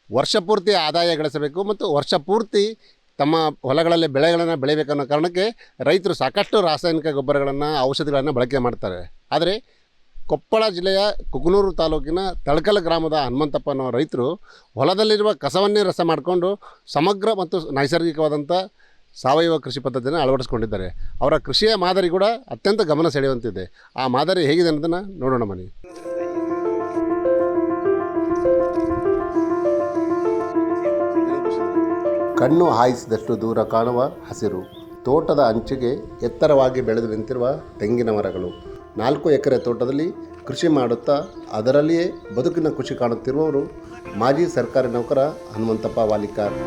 ವರ್ಷ ಪೂರ್ತಿ ಆದಾಯ ಗಳಿಸಬೇಕು ಮತ್ತು ವರ್ಷ ಪೂರ್ತಿ ತಮ್ಮ ಹೊಲಗಳಲ್ಲಿ ಬೆಳೆಗಳನ್ನು ಬೆಳಿಬೇಕನ್ನೋ ಕಾರಣಕ್ಕೆ ರೈತರು ಸಾಕಷ್ಟು ರಾಸಾಯನಿಕ ಗೊಬ್ಬರಗಳನ್ನು ಔಷಧಿಗಳನ್ನು ಬಳಕೆ ಮಾಡ್ತಾರೆ. ಆದರೆ ಕೊಪ್ಪಳ ಜಿಲ್ಲೆಯ ಕುಕನೂರು ತಾಲೂಕಿನ ತಳಕಲ ಗ್ರಾಮದ ಹನುಮಂತಪ್ಪ ಅನ್ನೋ ರೈತರು ಹೊಲದಲ್ಲಿರುವ ಕಸವನ್ನೇ ರಸ ಮಾಡಿಕೊಂಡು ಸಮಗ್ರ ಮತ್ತು ನೈಸರ್ಗಿಕವಾದಂಥ ಸಾವಯವ ಕೃಷಿ ಪದ್ಧತಿಯನ್ನು ಅಳವಡಿಸ್ಕೊಂಡಿದ್ದಾರೆ. ಅವರ ಕೃಷಿಯ ಮಾದರಿ ಕೂಡ ಅತ್ಯಂತ ಗಮನ ಸೆಳೆಯುವಂತಿದೆ. ಆ ಮಾದರಿ ಹೇಗಿದೆ ಅನ್ನೋದನ್ನು ನೋಡೋಣ ಬನ್ನಿ. ಕಣ್ಣು ಹಾಯಿಸಿದಷ್ಟು ದೂರ ಕಾಣುವ ಹಸಿರು, ತೋಟದ ಅಂಚಿಗೆ ಎತ್ತರವಾಗಿ ಬೆಳೆದು ನಿಂತಿರುವ ತೆಂಗಿನ ಮರಗಳು, 4 ಎಕರೆ ತೋಟದಲ್ಲಿ ಕೃಷಿ ಮಾಡುತ್ತಾ ಅದರಲ್ಲಿಯೇ ಬದುಕಿನ ಖುಷಿ ಕಾಣುತ್ತಿರುವವರು ಮಾಜಿ ಸರ್ಕಾರಿ ನೌಕರ ಹನುಮಂತಪ್ಪ ವಾಲಿಕಾರ್.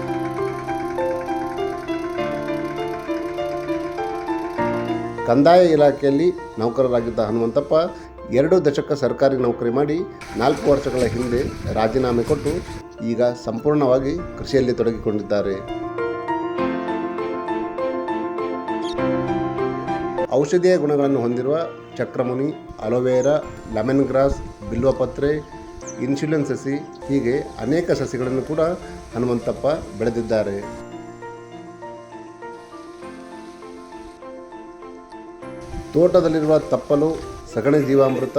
ಕಂದಾಯ ಇಲಾಖೆಯಲ್ಲಿ ನೌಕರರಾಗಿದ್ದ ಹನುಮಂತಪ್ಪ 2 ದಶಕ ಸರ್ಕಾರಿ ನೌಕರಿ ಮಾಡಿ 4 ವರ್ಷಗಳ ಹಿಂದೆ ರಾಜೀನಾಮೆ ಕೊಟ್ಟು ಈಗ ಸಂಪೂರ್ಣವಾಗಿ ಕೃಷಿಯಲ್ಲಿ ತೊಡಗಿಕೊಂಡಿದ್ದಾರೆ. ಔಷಧೀಯ ಗುಣಗಳನ್ನು ಹೊಂದಿರುವ ಚಕ್ರಮುನಿ, ಅಲೋವೆರಾ, ಲೆಮನ್ ಗ್ರಾಸ್, ಬಿಲ್ವಪತ್ರೆ, ಇನ್ಸುಲಿನ್ ಸಸಿ ಹೀಗೆ ಅನೇಕ ಸಸಿಗಳನ್ನು ಕೂಡ ಹನುಮಂತಪ್ಪ ಬೆಳೆದಿದ್ದಾರೆ. ತೋಟದಲ್ಲಿರುವ ತಪ್ಪಲು, ಸಗಣಿ ಜೀವಾಮೃತ,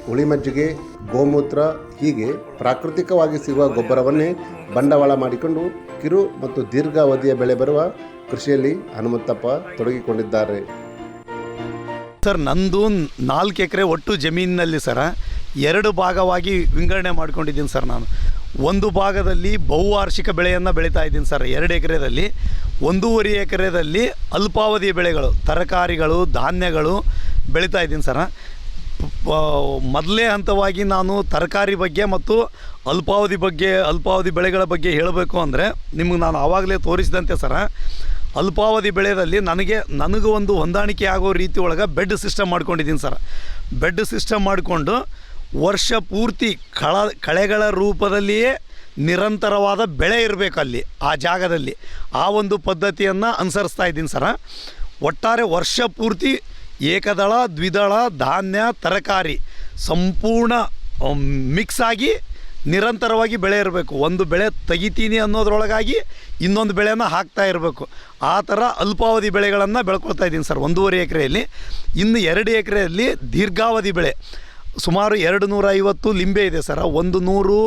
ಹುಳಿಮಜ್ಜಿಗೆ, ಗೋಮೂತ್ರ ಹೀಗೆ ಪ್ರಾಕೃತಿಕವಾಗಿ ಸಿಗುವ ಗೊಬ್ಬರವನ್ನೇ ಬಂಡವಾಳ ಮಾಡಿಕೊಂಡು ಕಿರು ಮತ್ತು ದೀರ್ಘಾವಧಿಯ ಬೆಳೆ ಬರುವ ಕೃಷಿಯಲ್ಲಿ ಹನುಮಂತಪ್ಪ ತೊಡಗಿಕೊಂಡಿದ್ದಾರೆ. ಸರ್, ನಂದು 4 ಎಕರೆ ಒಟ್ಟು ಜಮೀನಿನಲ್ಲಿ ಸರ 2 ಭಾಗವಾಗಿ ವಿಂಗಡಣೆ ಮಾಡ್ಕೊಂಡಿದ್ದೀನಿ ಸರ್. ನಾನು ಒಂದು ಭಾಗದಲ್ಲಿ ಬಹುವಾರ್ಷಿಕ ಬೆಳೆಯನ್ನು ಬೆಳೀತಾ ಇದ್ದೀನಿ ಸರ್. 2 ಎಕರೆದಲ್ಲಿ 1.5 ಎಕರೆದಲ್ಲಿ ಅಲ್ಪಾವಧಿಯ ಬೆಳೆಗಳು, ತರಕಾರಿಗಳು, ಧಾನ್ಯಗಳು ಬೆಳೀತಾ ಇದ್ದೀನಿ ಸರ. ಮೊದಲೇ ಹಂತವಾಗಿ ನಾನು ತರಕಾರಿ ಬಗ್ಗೆ ಮತ್ತು ಅಲ್ಪಾವಧಿ ಬೆಳೆಗಳ ಬಗ್ಗೆ ಹೇಳಬೇಕು ಅಂದರೆ ನಿಮಗೆ ನಾನು ಆವಾಗಲೇ ತೋರಿಸಿದಂತೆ ಸರ, ಅಲ್ಪಾವಧಿ ಬೆಳೆಯಲ್ಲಿ ನನಗೆ ಒಂದು ಹೊಂದಾಣಿಕೆ ಆಗೋ ರೀತಿ ಒಳಗೆ ಬೆಡ್ ಸಿಸ್ಟಮ್ ಮಾಡ್ಕೊಂಡಿದ್ದೀನಿ ಸರ್. ಬೆಡ್ ಸಿಸ್ಟಮ್ ಮಾಡಿಕೊಂಡು ವರ್ಷ ಪೂರ್ತಿ ಕಳೆಗಳ ರೂಪದಲ್ಲಿಯೇ ನಿರಂತರವಾದ ಬೆಳೆ ಇರಬೇಕು ಅಲ್ಲಿ ಆ ಜಾಗದಲ್ಲಿ. ಆ ಒಂದು ಪದ್ಧತಿಯನ್ನು ಅನುಸರಿಸ್ತಾ ಇದ್ದೀನಿ ಸರ. ಒಟ್ಟಾರೆ ವರ್ಷ ಪೂರ್ತಿ ಏಕದಳ, ದ್ವಿದಳ, ಧಾನ್ಯ, ತರಕಾರಿ ಸಂಪೂರ್ಣ ಮಿಕ್ಸ್ ಆಗಿ ನಿರಂತರವಾಗಿ ಬೆಳೆ ಇರಬೇಕು. ಒಂದು ಬೆಳೆ ತೆಗಿತೀನಿ ಅನ್ನೋದ್ರೊಳಗಾಗಿ ಇನ್ನೊಂದು ಬೆಳೆಯನ್ನು ಹಾಕ್ತಾ ಇರಬೇಕು. ಆ ಥರ ಅಲ್ಪಾವಧಿ ಬೆಳೆಗಳನ್ನು ಬೆಳ್ಕೊಳ್ತಾ ಇದ್ದೀನಿ ಸರ್ 1.5 ಎಕರೆಯಲ್ಲಿ. ಇನ್ನು 2 ಎಕರೆಯಲ್ಲಿ ದೀರ್ಘಾವಧಿ ಬೆಳೆ ಸುಮಾರು 250 ಲಿಂಬೆ ಇದೆ ಸರ್, 100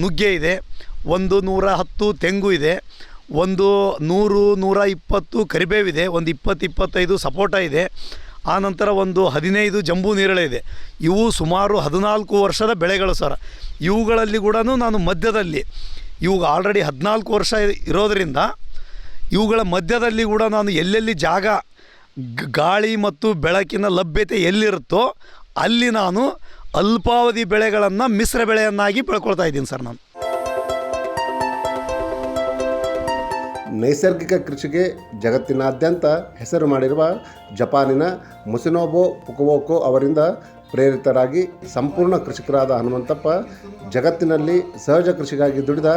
ನುಗ್ಗೆ ಇದೆ, 110 ತೆಂಗು ಇದೆ, 100-120 ಕರಿಬೇವಿದೆ, 20-25 ಸಪೋಟ ಇದೆ, ಆನಂತರ 15 ಜಂಬೂ ನೇರಳೆ ಇದೆ. ಇವು ಸುಮಾರು 14 ವರ್ಷದ ಬೆಳೆಗಳು ಸರ್. ಇವುಗಳಲ್ಲಿ ಕೂಡ ನಾನು ಮಧ್ಯದಲ್ಲಿ ಇವಾಗ ಆಲ್ರೆಡಿ 14 ವರ್ಷ ಇರೋದರಿಂದ ಇವುಗಳ ಮಧ್ಯದಲ್ಲಿ ಕೂಡ ನಾನು ಎಲ್ಲೆಲ್ಲಿ ಜಾಗ ಗಾಳಿ ಮತ್ತು ಬೆಳಕಿನ ಲಭ್ಯತೆ ಎಲ್ಲಿರುತ್ತೋ ಅಲ್ಲಿ ನಾನು ಅಲ್ಪಾವಧಿ ಬೆಳೆಗಳನ್ನು ಮಿಶ್ರ ಬೆಳೆಯನ್ನಾಗಿ ಬೆಳ್ಕೊಳ್ತಾ ಇದ್ದೀನಿ ಸರ್. ನಾನು ನೈಸರ್ಗಿಕ ಕೃಷಿಗೆ ಜಗತ್ತಿನಾದ್ಯಂತ ಹೆಸರು ಮಾಡಿರುವ ಜಪಾನಿನ ಮುಸಿನೋಬು ಫುಕುವೋಕಾ ಅವರಿಂದ ಪ್ರೇರಿತರಾಗಿ ಸಂಪೂರ್ಣ ಕೃಷಿಕರಾದ ಹನುಮಂತಪ್ಪ ಜಗತ್ತಿನಲ್ಲಿ ಸಹಜ ಕೃಷಿಗಾಗಿ ದುಡಿದ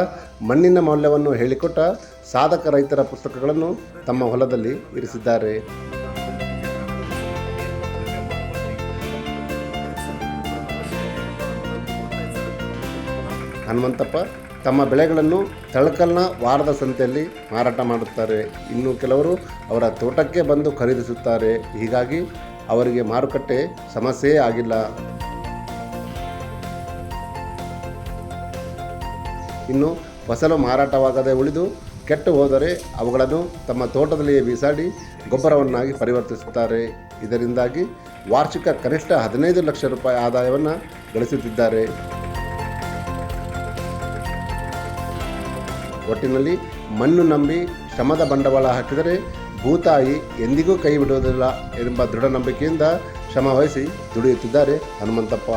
ಮಣ್ಣಿನ ಮೌಲ್ಯವನ್ನು ಹೇಳಿಕೊಟ್ಟ ಸಾಧಕ ರೈತರ ಪುಸ್ತಕಗಳನ್ನು ತಮ್ಮ ಹೊಲದಲ್ಲಿ ಇರಿಸಿದ್ದಾರೆ. ಹನುಮಂತಪ್ಪ ತಮ್ಮ ಬೆಳೆಗಳನ್ನು ತಳಕಲ್ನ ವಾರದ ಸಂತೆಯಲ್ಲಿ ಮಾರಾಟ ಮಾಡುತ್ತಾರೆ. ಇನ್ನು ಕೆಲವರು ಅವರ ತೋಟಕ್ಕೆ ಬಂದು ಖರೀದಿಸುತ್ತಾರೆ. ಹೀಗಾಗಿ ಅವರಿಗೆ ಮಾರುಕಟ್ಟೆ ಸಮಸ್ಯೆಯೇ ಆಗಿಲ್ಲ. ಇನ್ನು ಫಸಲು ಮಾರಾಟವಾಗದೆ ಉಳಿದು ಕೆಟ್ಟು ಹೋದರೆ ಅವುಗಳನ್ನು ತಮ್ಮ ತೋಟದಲ್ಲಿಯೇ ಬೀಸಾಡಿ ಗೊಬ್ಬರವನ್ನಾಗಿ ಪರಿವರ್ತಿಸುತ್ತಾರೆ. ಇದರಿಂದಾಗಿ ವಾರ್ಷಿಕ ಕನಿಷ್ಠ 15 ಲಕ್ಷ ರೂಪಾಯಿ ಆದಾಯವನ್ನು ಗಳಿಸುತ್ತಿದ್ದಾರೆ. ಒಟ್ಟಿನಲ್ಲಿ ಮಣ್ಣು ನಂಬಿ ಶ್ರಮದ ಬಂಡವಾಳ ಹಾಕಿದರೆ ಭೂತಾಯಿ ಎಂದಿಗೂ ಕೈ ಬಿಡುವುದಿಲ್ಲ ಎಂಬ ದೃಢ ನಂಬಿಕೆಯಿಂದ ಶ್ರಮ ವಹಿಸಿ ದುಡಿಯುತ್ತಿದ್ದಾರೆ ಹನುಮಂತಪ್ಪ.